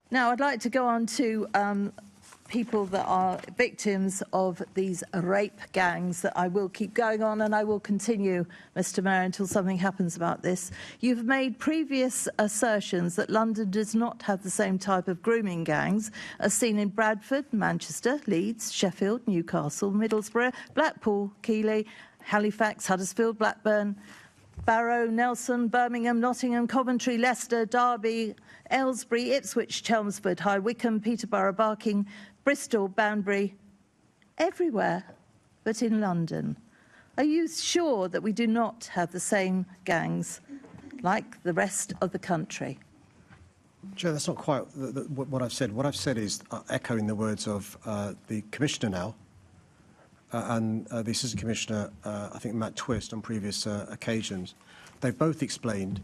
Now, I'd like to go on to people that are victims of these rape gangs that I will keep going on, and I will continue, Mr Mayor, until something happens about this. You've made previous assertions that London does not have the same type of grooming gangs as seen in Bradford, Manchester, Leeds, Sheffield, Newcastle, Middlesbrough, Blackpool, Keighley, Halifax, Huddersfield, Blackburn, Barrow, Nelson, Birmingham, Nottingham, Coventry, Leicester, Derby, Aylesbury, Ipswich, Chelmsford, High Wycombe, Peterborough, Barking, Bristol, Banbury, everywhere but in London. Are you sure that we do not have the same gangs like the rest of the country? Chair, that's not quite what I've said. What I've said is echoing the words of the Commissioner now and the Assistant Commissioner, I think Matt Twist, on previous occasions. They've both explained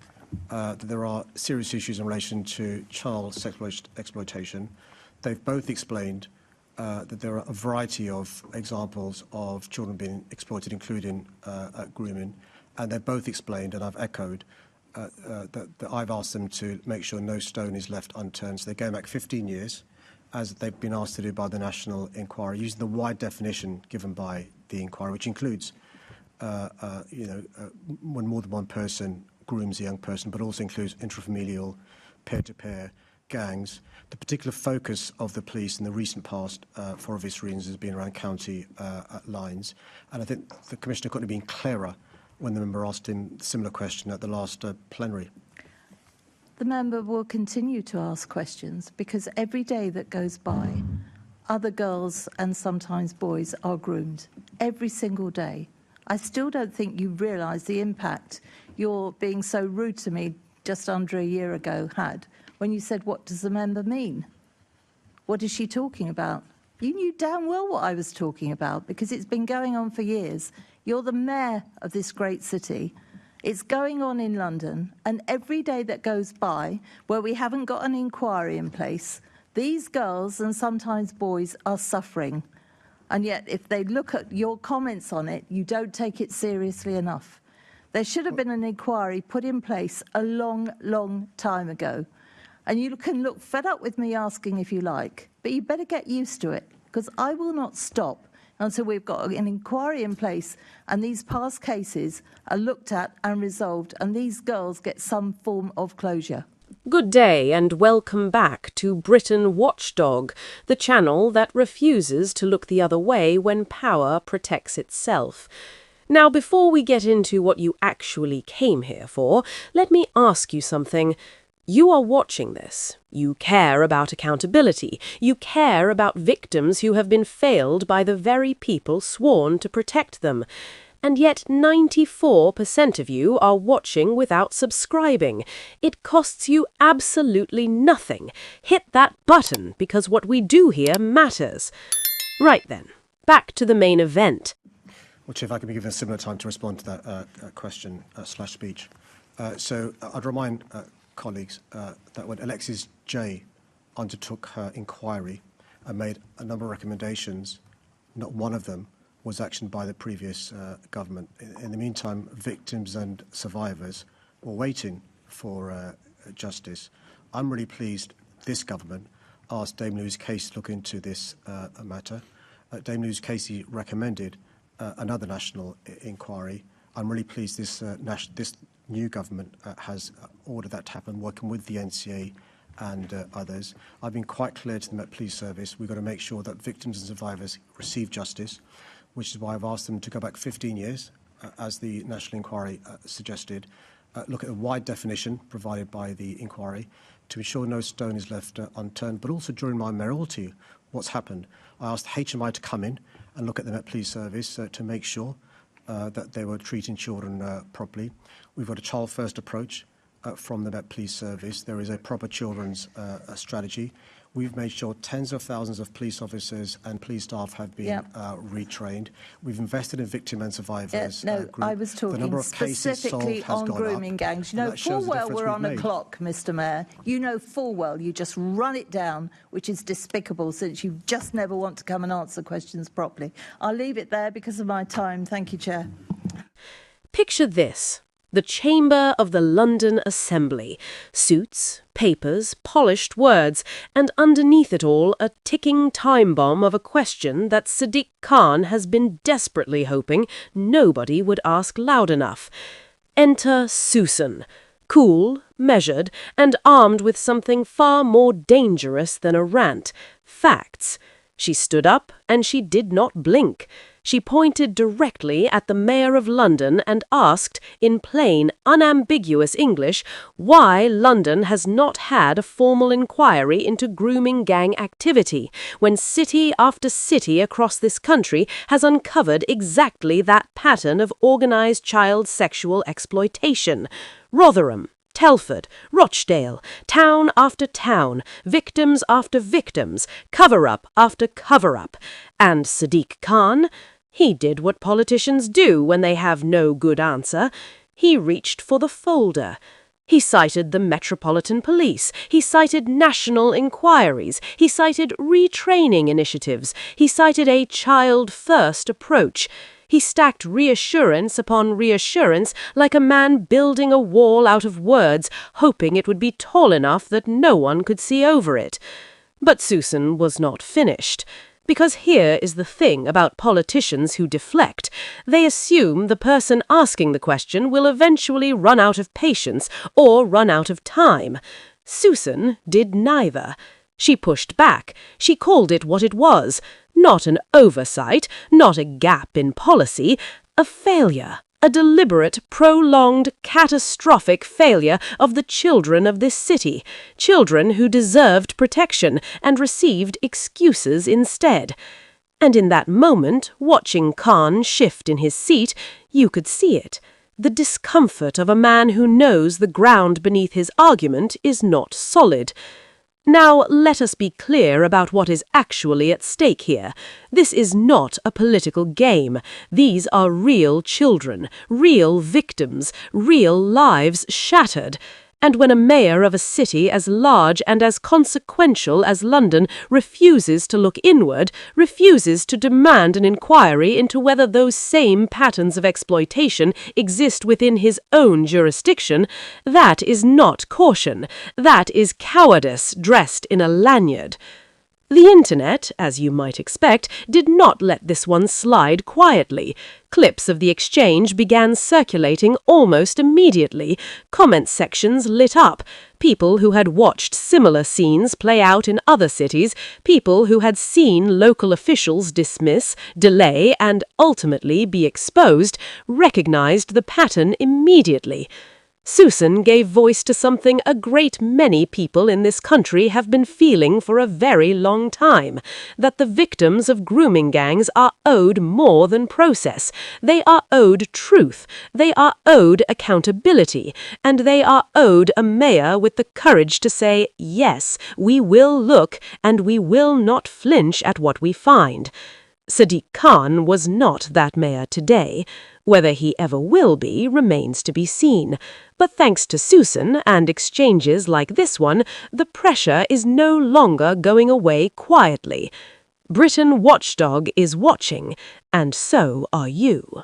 that there are serious issues in relation to child sexual exploitation. They've both explained that there are a variety of examples of children being exploited, including grooming. And they've both explained, and I've echoed, that I've asked them to make sure no stone is left unturned. So they're going back 15 years, as they've been asked to do by the National Inquiry, using the wide definition given by the inquiry, which includes, when more than one person grooms a young person, but also includes intrafamilial, peer-to-peer gangs. The particular focus of the police in the recent past, for obvious reasons, has been around county lines. And I think the Commissioner couldn't have been clearer when the member asked him a similar question at the last plenary. The member will continue to ask questions because every day that goes by, other girls and sometimes boys are groomed. Every single day. I still don't think you realise the impact your being so rude to me just under a year ago had when you said, what does the member mean? What is she talking about? You knew damn well what I was talking about because it's been going on for years. You're the mayor of this great city. It's going on in London, and every day that goes by where we haven't got an inquiry in place, these girls and sometimes boys are suffering. And yet, if they look at your comments on it, you don't take it seriously enough. There should have been an inquiry put in place a long, long time ago. And you can look fed up with me asking if you like, but you better get used to it, because I will not stop until we've got an inquiry in place and these past cases are looked at and resolved and these girls get some form of closure. Good day and welcome back to Britain Watchdog, the channel that refuses to look the other way when power protects itself. Now, before we get into what you actually came here for, let me ask you something. You are watching this. You care about accountability. You care about victims who have been failed by the very people sworn to protect them. And yet 94% of you are watching without subscribing. It costs you absolutely nothing. Hit that button, because what we do here matters. Right then, back to the main event. Well, Chair, if I can be given a similar time to respond to that question / speech. So I'd remind colleagues that when Alexis J undertook her inquiry and made a number of recommendations, not one of them was actioned by the previous government. In the meantime, victims and survivors were waiting for justice. I'm really pleased this government asked Dame Louise Casey to look into this matter. Dame Louise Casey recommended another national inquiry. I'm really pleased this new government has ordered that to happen, working with the NCA and others. I've been quite clear to the Met Police Service, we've got to make sure that victims and survivors receive justice, which is why I've asked them to go back 15 years, as the National Inquiry suggested, look at a wide definition provided by the inquiry to ensure no stone is left unturned. But also during my mayoralty, what's happened? I asked HMI to come in and look at the Met Police Service to make sure that they were treating children properly. We've got a child-first approach from the Met Police Service. There is a proper children's strategy. We've made sure tens of thousands of police officers and police staff have been retrained. We've invested in victim and survivors. I was talking specifically on grooming gangs. You know full well we're on a clock, Mr Mayor. You know full well you just run it down, which is despicable since you just never want to come and answer questions properly. I'll leave it there because of my time. Thank you, Chair. Picture this. The chamber of the London Assembly. Suits, papers, polished words, and underneath it all a ticking time bomb of a question that Sadiq Khan has been desperately hoping nobody would ask loud enough. Enter Sussan, cool, measured, and armed with something far more dangerous than a rant: facts. She stood up, and she did not blink. She pointed directly at the Mayor of London and asked, in plain, unambiguous English, why London has not had a formal inquiry into grooming gang activity, when city after city across this country has uncovered exactly that pattern of organised child sexual exploitation. Rotherham, Telford, Rochdale, town after town, victims after victims, cover-up after cover-up. And Sadiq Khan? He did what politicians do when they have no good answer. He reached for the folder. He cited the Metropolitan Police. He cited national inquiries. He cited retraining initiatives. He cited a child-first approach. He stacked reassurance upon reassurance like a man building a wall out of words, hoping it would be tall enough that no one could see over it. But Sussan was not finished. Because here is the thing about politicians who deflect. They assume the person asking the question will eventually run out of patience or run out of time. Sussan did neither. She pushed back. She called it what it was. Not an oversight, not a gap in policy, a failure. A deliberate, prolonged, catastrophic failure of the children of this city, children who deserved protection and received excuses instead. And in that moment, watching Khan shift in his seat, you could see it. The discomfort of a man who knows the ground beneath his argument is not solid. Now, let us be clear about what is actually at stake here. This is not a political game. These are real children, real victims, real lives shattered. And when a mayor of a city as large and as consequential as London refuses to look inward, refuses to demand an inquiry into whether those same patterns of exploitation exist within his own jurisdiction, that is not caution. That is cowardice dressed in a lanyard. The internet, as you might expect, did not let this one slide quietly. Clips of the exchange began circulating almost immediately. Comment sections lit up. People who had watched similar scenes play out in other cities, people who had seen local officials dismiss, delay, and ultimately be exposed, recognized the pattern immediately. Sussan gave voice to something a great many people in this country have been feeling for a very long time, that the victims of grooming gangs are owed more than process. They are owed truth, they are owed accountability, and they are owed a mayor with the courage to say, yes, we will look and we will not flinch at what we find. Sadiq Khan was not that mayor today. Whether he ever will be remains to be seen. But thanks to Sussan and exchanges like this one, the pressure is no longer going away quietly. Britain Watchdog is watching, and so are you.